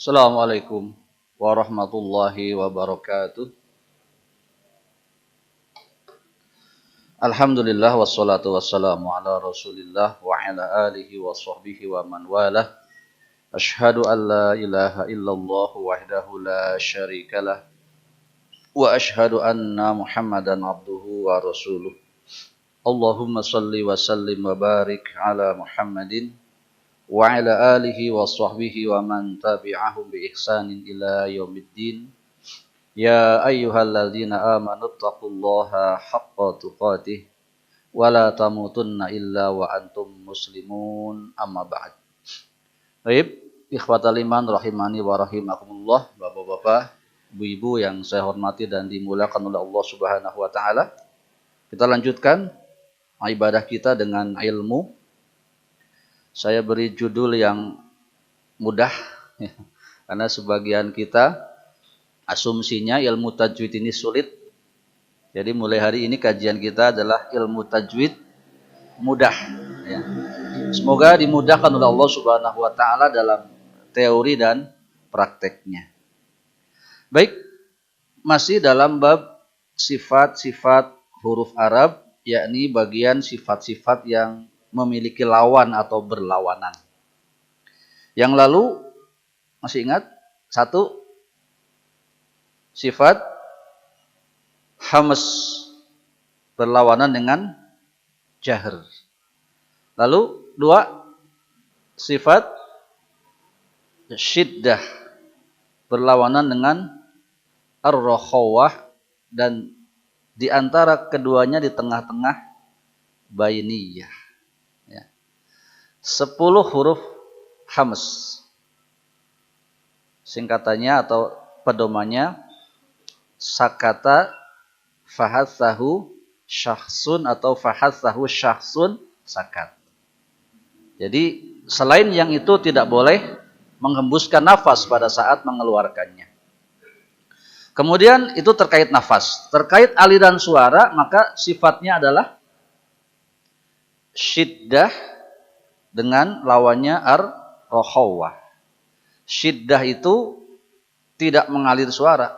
Assalamualaikum warahmatullahi wabarakatuh. Alhamdulillah wassalatu wassalamu ala Rasulillah wa ala alihi wa sahbihi wa man walah. Ashhadu an la ilaha illallah wahdahu la syarikalah wa ashhadu anna Muhammadan abduhu wa rasuluh. Allahumma salli wa sallim wa barik ala Muhammadin wa ala alihi wa sahbihi wa man tabi'ahum bi ihsanin ila yaumiddin. Ya ayyuhalladzina amanu taqullaha haqqa tuqatih wa la tamutunna illa wa antum muslimun amma ba'd. Baik, ikhwatal iman rahimani wa rahimakumullah, Bapak-bapak, Ibu-ibu yang saya hormati dan dimuliakan oleh Allah Subhanahu wa taala. Kita lanjutkan ibadah kita dengan ilmu. Saya beri judul yang mudah karena sebagian kita asumsinya ilmu tajwid ini sulit. Jadi mulai hari ini kajian kita adalah ilmu tajwid mudah. Ya. Semoga dimudahkan oleh Allah Subhanahu wa taala dalam teori dan prakteknya. Baik, masih dalam bab sifat-sifat huruf Arab, yakni bagian sifat-sifat yang memiliki lawan atau berlawanan. Yang lalu masih ingat? Satu, sifat hams berlawanan dengan jahr. Lalu dua, sifat syiddah berlawanan dengan ar-rakhawah, dan di antara keduanya di tengah-tengah bainiyah. Ya. 10 huruf hams. Singkatannya atau pedomannya sakata fahatsahu syakhsun atau fahatsahu syakhsun sakat. Jadi selain yang itu tidak boleh menghembuskan nafas pada saat mengeluarkannya. Kemudian itu terkait nafas. Terkait aliran suara, maka sifatnya adalah syiddah dengan lawannya ar-rakhawah. Syiddah itu tidak mengalir suara.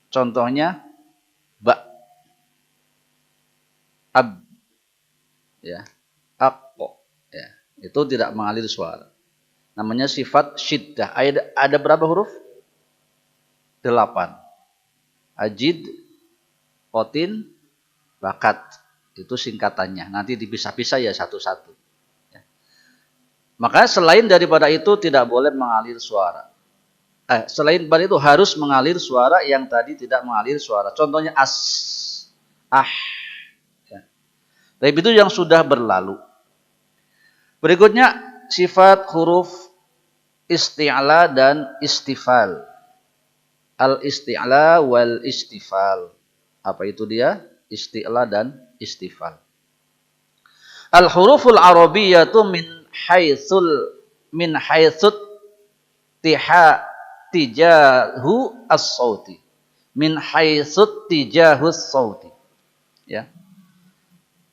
Contohnya ba, ab, ya, akko, ya, itu tidak mengalir suara. Namanya sifat syiddah. Ada berapa huruf? 8. Ajid, qotin, bakat. Itu singkatannya. Nanti dipisah-pisah ya satu-satu. Ya. Maka selain daripada itu tidak boleh mengalir suara. Selain daripada itu harus mengalir suara yang tadi tidak mengalir suara. Contohnya as, ah. Ya. Tapi itu yang sudah berlalu. Berikutnya sifat huruf isti'la dan istifal. Al-isti'la wal istifal. Apa itu dia? Isti'la dan istifal. Al-huruful arabiyyatu min haitsut tijahu as-sauti. Min haitsut tijahus sauti. Ya.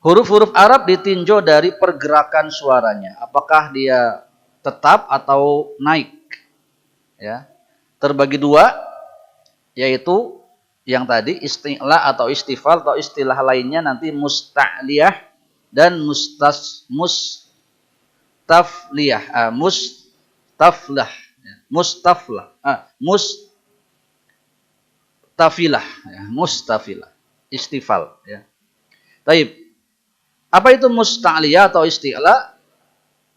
Huruf-huruf Arab ditinjau dari pergerakan suaranya. Apakah dia tetap atau naik? Ya. Terbagi dua, yaitu yang tadi isti'la atau istifal, atau istilah lainnya nanti musta'liyah dan mustafliyah. Mustafilah, istifal. Ya. Taib. Apa itu musta'liyah atau isti'la?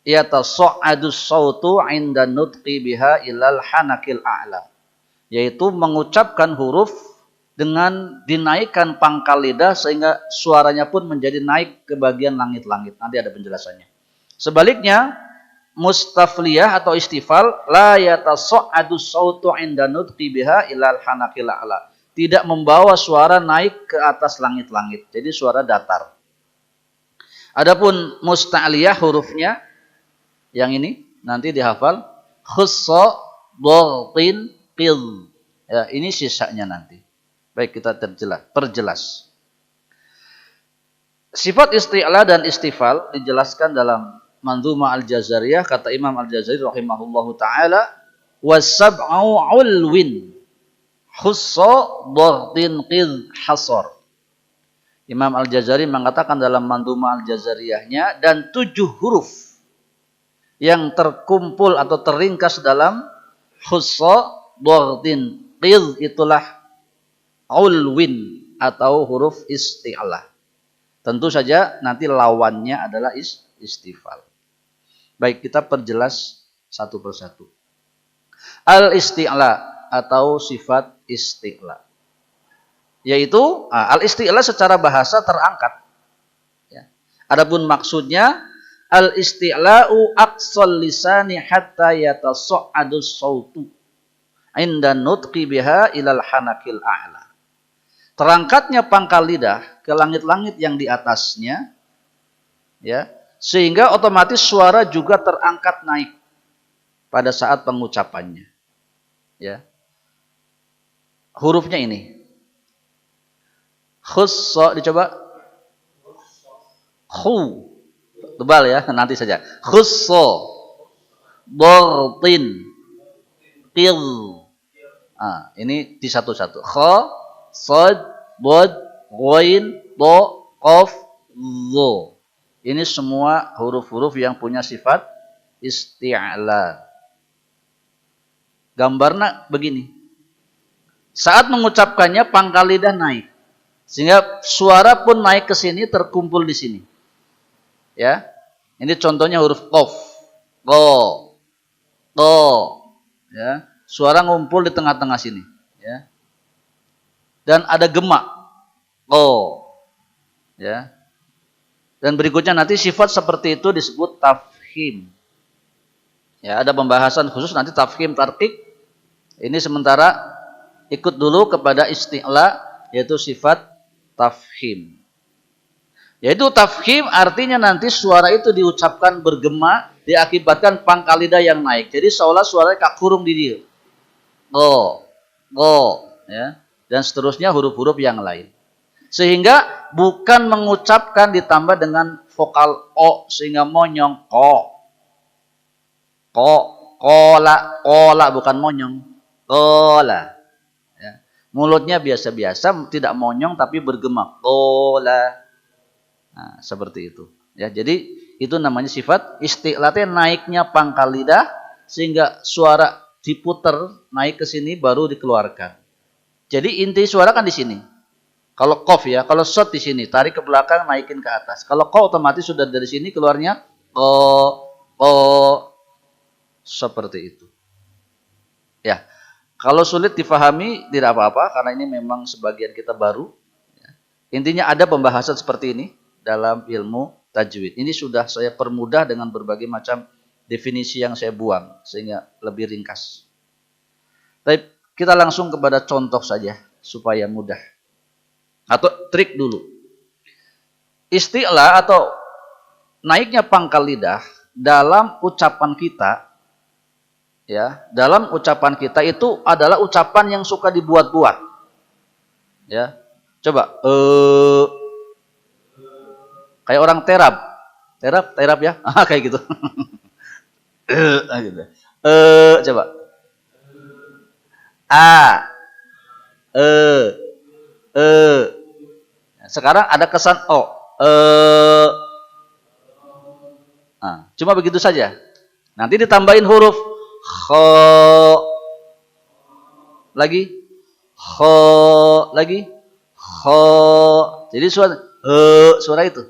Yatasa'adus sautu 'inda nutqi biha ilal hanakil a'la. Yaitu mengucapkan huruf dengan dinaikkan pangkal lidah sehingga suaranya pun menjadi naik ke bagian langit-langit. Nanti ada penjelasannya. Sebaliknya, mustafliyah atau istifal, la yatasa'adus sautu 'inda nutqi biha ilal hanakil a'la. Tidak membawa suara naik ke atas langit-langit. Jadi suara datar. Adapun musta'liyah hurufnya yang ini nanti dihafal khussa dhaltin qil. Ya, ini sisanya nanti. Baik, kita perjelas. Sifat isti'la dan istifal dijelaskan dalam Manzumah Al-Jazariyah. Kata Imam Al-Jazari rahimahullahu taala, wasab'u ulwin khussa dhaghtin qid hasar. Imam Al-Jazari mengatakan dalam Mandhumah Al-Jazariyahnya, dan 7 huruf yang terkumpul atau terringkas dalam khussa dhaghtin qid itulah ulwin atau huruf isti'lah. Tentu saja nanti lawannya adalah istifal. Baik, kita perjelas satu persatu. Al-isti'la atau sifat isti'la. Yaitu al-isti'la secara bahasa terangkat. Ya. Adapun maksudnya al-isti'la'u aqsal lisani hatta yatasa'adu sautu inda nutqi biha ilal hanakil a'la. Terangkatnya pangkal lidah ke langit-langit yang di atasnya, ya, sehingga otomatis suara juga terangkat naik pada saat pengucapannya. Ya. Hurufnya ini. Khussa, dicoba. Khu. Tebal ya, nanti saja. Khussa. Dhaghtin. Qil. Ini di satu-satu. Kha, sad, bod, ghain, do, qaf, dho. Ini semua huruf-huruf yang punya sifat isti'la. Gambarnya begini. Saat mengucapkannya pangkal lidah naik. Sehingga suara pun naik ke sini, terkumpul di sini. Ya. Ini contohnya huruf qaf. Qo. To. Ya. Suara ngumpul di tengah-tengah sini, ya. Dan ada gemak. Qo. Ya. Dan berikutnya nanti sifat seperti itu disebut tafkhim. Ya, ada pembahasan khusus nanti tafkhim, tarqiq. Ini sementara ikut dulu kepada isti'la, yaitu sifat tafkhim. Yaitu tafkhim artinya nanti suara itu diucapkan bergema diakibatkan pangkal lidah yang naik. Jadi seolah suaranya kak kurung di dia. Go, go, ya. Dan seterusnya huruf-huruf yang lain. Sehingga bukan mengucapkan ditambah dengan vokal o sehingga monyong ko. Ko, kola bukan monyong. Kola. Ya. Mulutnya biasa-biasa, tidak monyong tapi bergema. Kola. Nah, seperti itu. Ya, jadi itu namanya sifat isti'la, naiknya pangkal lidah sehingga suara diputer naik ke sini baru dikeluarkan. Jadi inti suara kan di sini. Kalau qaf ya, kalau shot di sini, tarik ke belakang, naikin ke atas. Kalau qa otomatis sudah dari sini keluarnya qa seperti itu. Ya. Kalau sulit difahami tidak apa-apa karena ini memang sebagian kita baru. Intinya ada pembahasan seperti ini dalam ilmu tajwid. Ini sudah saya permudah dengan berbagai macam definisi yang saya buang sehingga lebih ringkas. Tapi kita langsung kepada contoh saja supaya mudah. Atau trik dulu. Isti'la atau naiknya pangkal lidah dalam ucapan kita, ya, dalam ucapan kita itu adalah ucapan yang suka dibuat-buat. Ya. Coba kayak orang terab ya, kayak gitu. Gitu. Coba. Sekarang ada kesan o. Cuma begitu saja. Nanti ditambahin huruf kho. Lagi. Kho. Lagi. Kho. Jadi suara itu.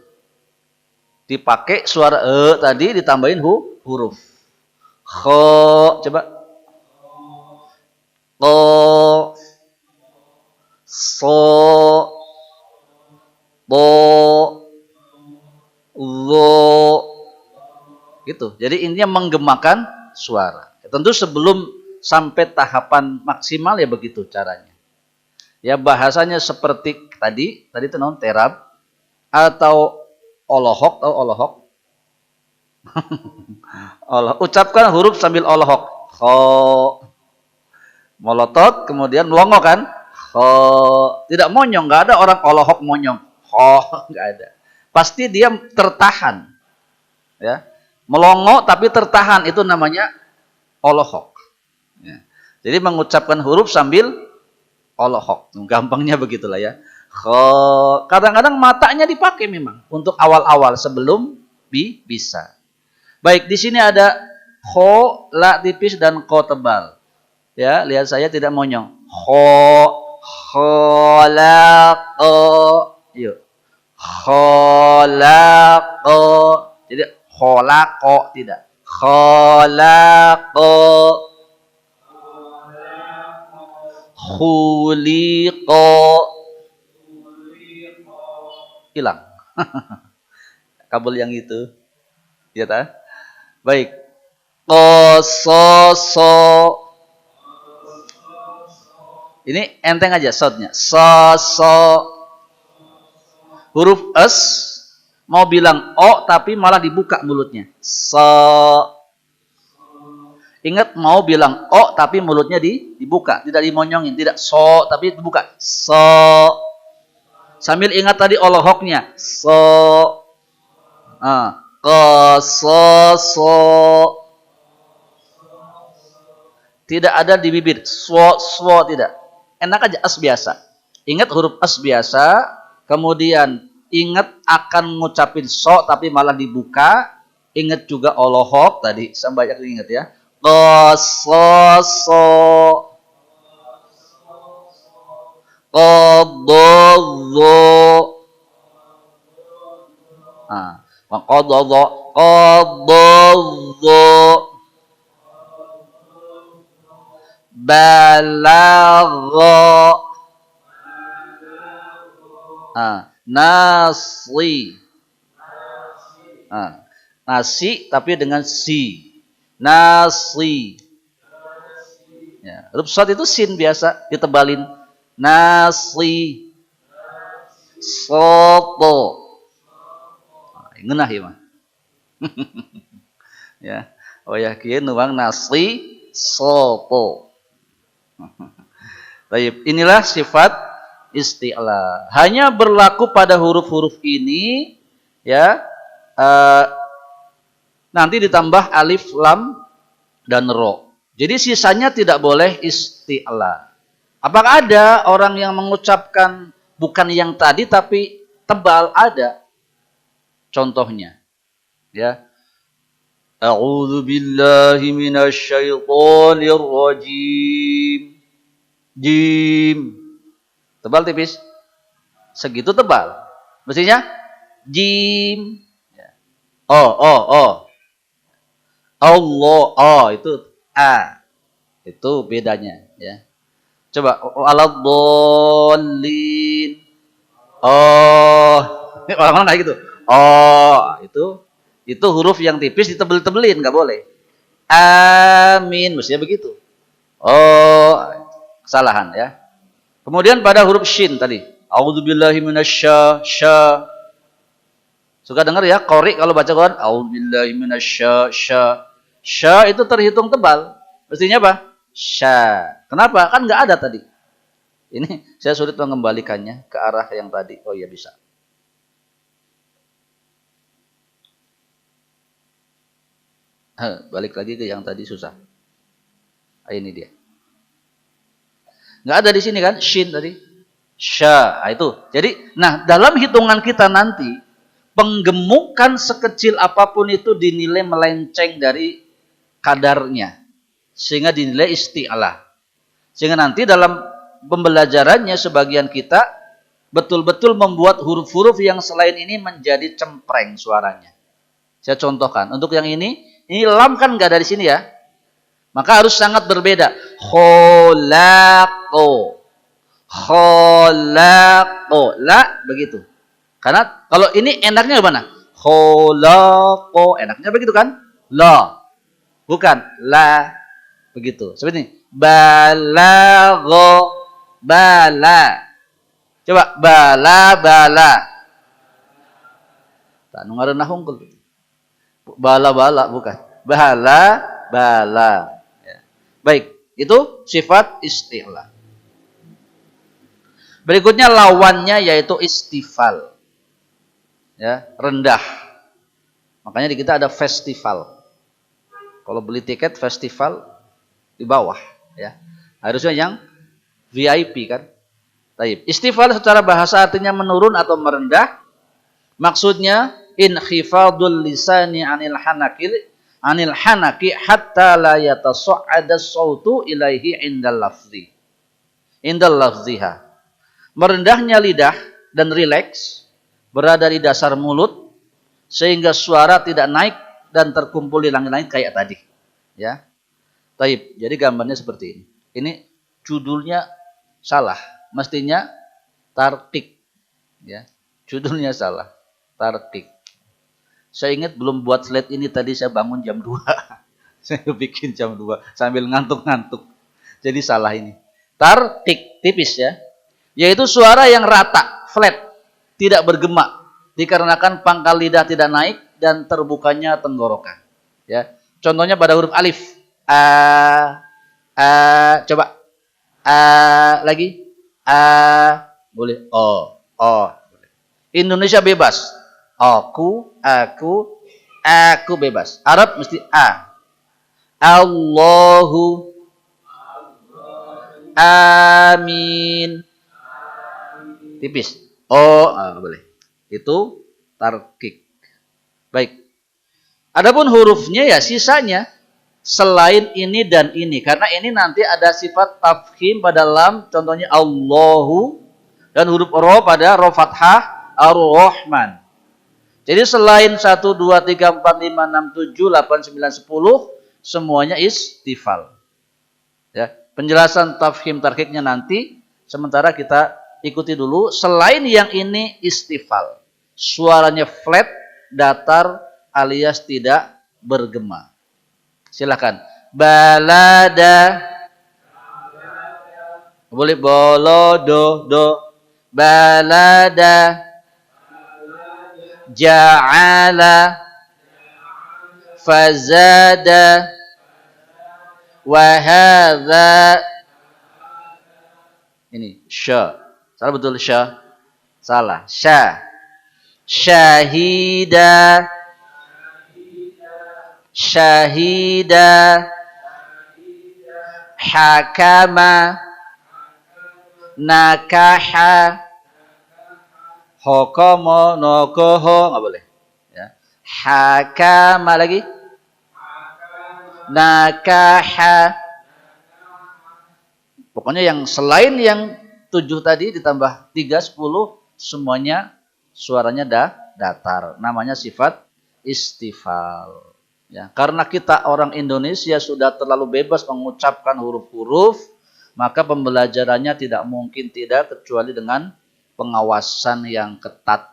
Dipakai suara tadi ditambahin huruf. Kho. Coba. Kho. So. Bo. Lo. Gitu. Jadi intinya menggemakan suara. Tentu sebelum sampai tahapan maksimal ya begitu caranya. Ya bahasanya seperti tadi itu non terab atau olohok, tahu olohok? Ucapkan huruf sambil olohok. Kho. Molotot kemudian melongo kan? Kho. Tidak monyong, enggak ada orang olohok monyong. Kho, enggak ada. Pasti dia tertahan. Ya. Melongo tapi tertahan itu namanya olohok. Jadi mengucapkan huruf sambil olohok. Gampangnya begitulah ya. Kadang-kadang matanya dipakai memang untuk awal-awal sebelum bisa. Baik, di sini ada kho, la tipis dan ko tebal. Ya, lihat saya tidak monyong. Khalaqa. Yuk. Khalaqa. Jadi khalaqa tidak. Khalaqa. Khuliqa. Hilang. Kabel yang itu. Ya tak? Baik. Qasaso. Ini enteng aja shotnya. Huruf S mau bilang O tapi malah dibuka mulutnya. Ingat mau bilang O tapi mulutnya dibuka, tidak dimonyongin, tidak tapi dibuka. Sambil ingat tadi olohoknya. Tidak ada di bibir. Tidak. Enak aja as biasa. Ingat huruf as biasa, kemudian ingat akan ngucapin tapi malah dibuka. Ingat juga olohok tadi, sampai ingat ya. Qasaso. Qadadho. Qadadho. Balagha. Nasi. Nasi tapi dengan si. Nasi. Ya, huruf shad itu sin biasa ditebalin. Nasi. Soto. Ngenah ya, mah. Ya. Oh ya, kieu nuang nasi soto. Baik, inilah sifat isti'la. Hanya berlaku pada huruf-huruf ini ya. Nanti ditambah alif, lam, dan ro. Jadi sisanya tidak boleh isti'la. Apakah ada orang yang mengucapkan bukan yang tadi tapi tebal? Ada. Contohnya. Ya. A'udzu billahi minasyaitonir rajim. Jim. Tebal tipis? Segitu tebal. Mestinya jim. Oh. Allah, itu A. Itu bedanya ya. Coba aladhdallin. Oh, ini orang-orang kayak gitu. Oh, itu huruf yang tipis ditebel-tebelin, enggak boleh. Amin, mestinya begitu. Oh, kesalahan ya. Kemudian pada huruf shin tadi. A'udzubillahi minasya. Suka dengar ya, qori kalau baca Quran, a'udzubillahi minasya. Sya itu terhitung tebal. Mestinya apa? Sya. Kenapa? Kan enggak ada tadi. Ini saya sulit mengembalikannya ke arah yang tadi. Oh iya bisa. Balik lagi ke yang tadi susah. Ini dia. Enggak ada di sini kan? Shin tadi. Sya. Itu. Jadi, dalam hitungan kita nanti, penggemukan sekecil apapun itu dinilai melenceng dari kadarnya. Sehingga dinilai isti'lah. Sehingga nanti dalam pembelajarannya sebagian kita betul-betul membuat huruf-huruf yang selain ini menjadi cempreng suaranya. Saya contohkan. Untuk yang ini lam kan nggak dari sini ya. Maka harus sangat berbeda. Kholaqo. La begitu. Karena kalau ini enaknya gimana? Kholaqo. Enaknya begitu kan? La. Bukan la. Begitu. Seperti ini. Balagho. Bala. Coba bala. Tak nungareun hungkul. Bala bukan. Bala. Ya. Baik, itu sifat isti'la. Berikutnya lawannya yaitu istifal. Ya, rendah. Makanya di kita ada festival. Kalau beli tiket festival di bawah, ya. Harusnya yang VIP kan. Taib. Istifal secara bahasa artinya menurun atau merendah. Maksudnya inkhifadul lisani anil hanaki hatta la yatasa'ada sautu ilaihi indal lafziha. Merendahnya lidah dan rileks berada di dasar mulut sehingga suara tidak naik dan terkumpul di langit-langit kayak tadi. Ya. Taib. Jadi gambarnya seperti ini. Ini judulnya salah. Mestinya tarkik. Ya. Judulnya salah. Tarkik. Saya ingat belum buat slide ini tadi saya bangun jam 2. Saya bikin jam 2 sambil ngantuk-ngantuk. Jadi salah ini. Tarkik, tipis ya. Yaitu suara yang rata, flat, tidak bergema dikarenakan pangkal lidah tidak naik dan terbukanya tenggorokan. Ya. Contohnya pada huruf alif. Coba. Lagi. Boleh. Indonesia bebas. Aku bebas. Arab mesti a. Allahu amin. Tipis. Boleh. Itu tarkik. Baik. Adapun hurufnya ya sisanya selain ini dan ini. Karena ini nanti ada sifat tafkhim pada lam. Contohnya Allahu. Dan huruf ro pada ro fathah ar-Rahman. Jadi selain 1, 2, 3, 4, 5, 6, 7, 8, 9, 10. Semuanya istifal. Ya, penjelasan tafkhim tarkiknya nanti. Sementara kita ikuti dulu. Selain yang ini istifal. Suaranya flat, datar, alias tidak bergema. Silakan. Balada. Boleh bolodo, do. Balada. Ja'ala. Fazada. Wahadha. Ini sya. Salah betul sya? Salah. Sya. Syahida. Syahida. Hakama. Nakaha. Hokama. Nokoho. Nggak boleh. Ya. Hakama lagi. Nakaha. Pokoknya yang selain yang 7 tadi ditambah 3, 10. Semuanya suaranya datar. Namanya sifat istifal. Ya, karena kita orang Indonesia sudah terlalu bebas mengucapkan huruf-huruf, maka pembelajarannya tidak mungkin tidak kecuali dengan pengawasan yang ketat.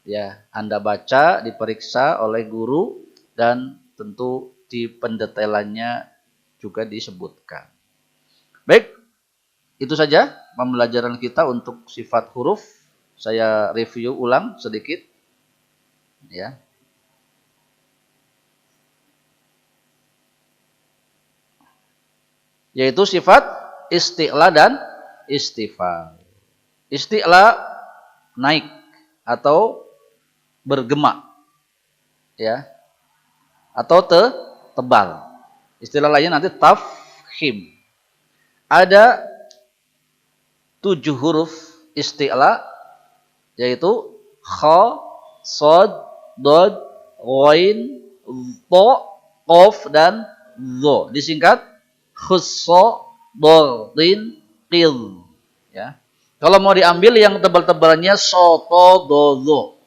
Ya, Anda baca, diperiksa oleh guru, dan tentu di pendetailannya juga disebutkan. Baik, itu saja pembelajaran kita untuk sifat huruf. Saya review ulang sedikit. Ya. Yaitu sifat isti'la dan istifal. Isti'la naik atau bergema. Ya. Atau tebal. Istilah lainnya nanti tafkhim. Ada 7 huruf isti'la, yaitu kha, shad, dad, ghain, dha, qaf, dan dha. Disingkat khussa, dardin, qil. Ya. Kalau mau diambil yang tebal-tebalnya soto, dozo.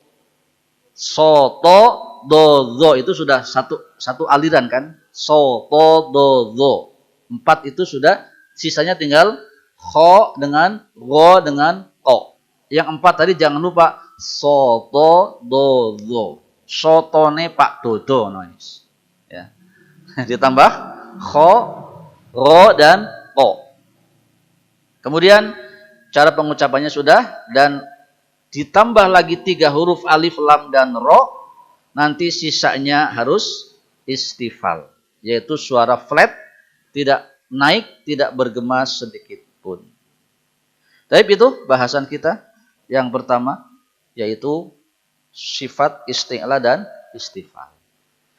Soto, dozo itu sudah satu aliran kan? Soto, dozo. 4 itu sudah, sisanya tinggal kho dengan go dengan ko. Yang 4 tadi jangan lupa soto, dozo. Sotone Pak Dodo, noise. Ya. Ditambah kho, ro, dan ko. Kemudian cara pengucapannya sudah, dan ditambah lagi 3 huruf alif, lam, dan ro. Nanti sisanya harus istifal, yaitu suara flat, tidak naik, tidak bergema sedikit pun. Tapi itu bahasan kita yang pertama, yaitu sifat isti'la dan istifal.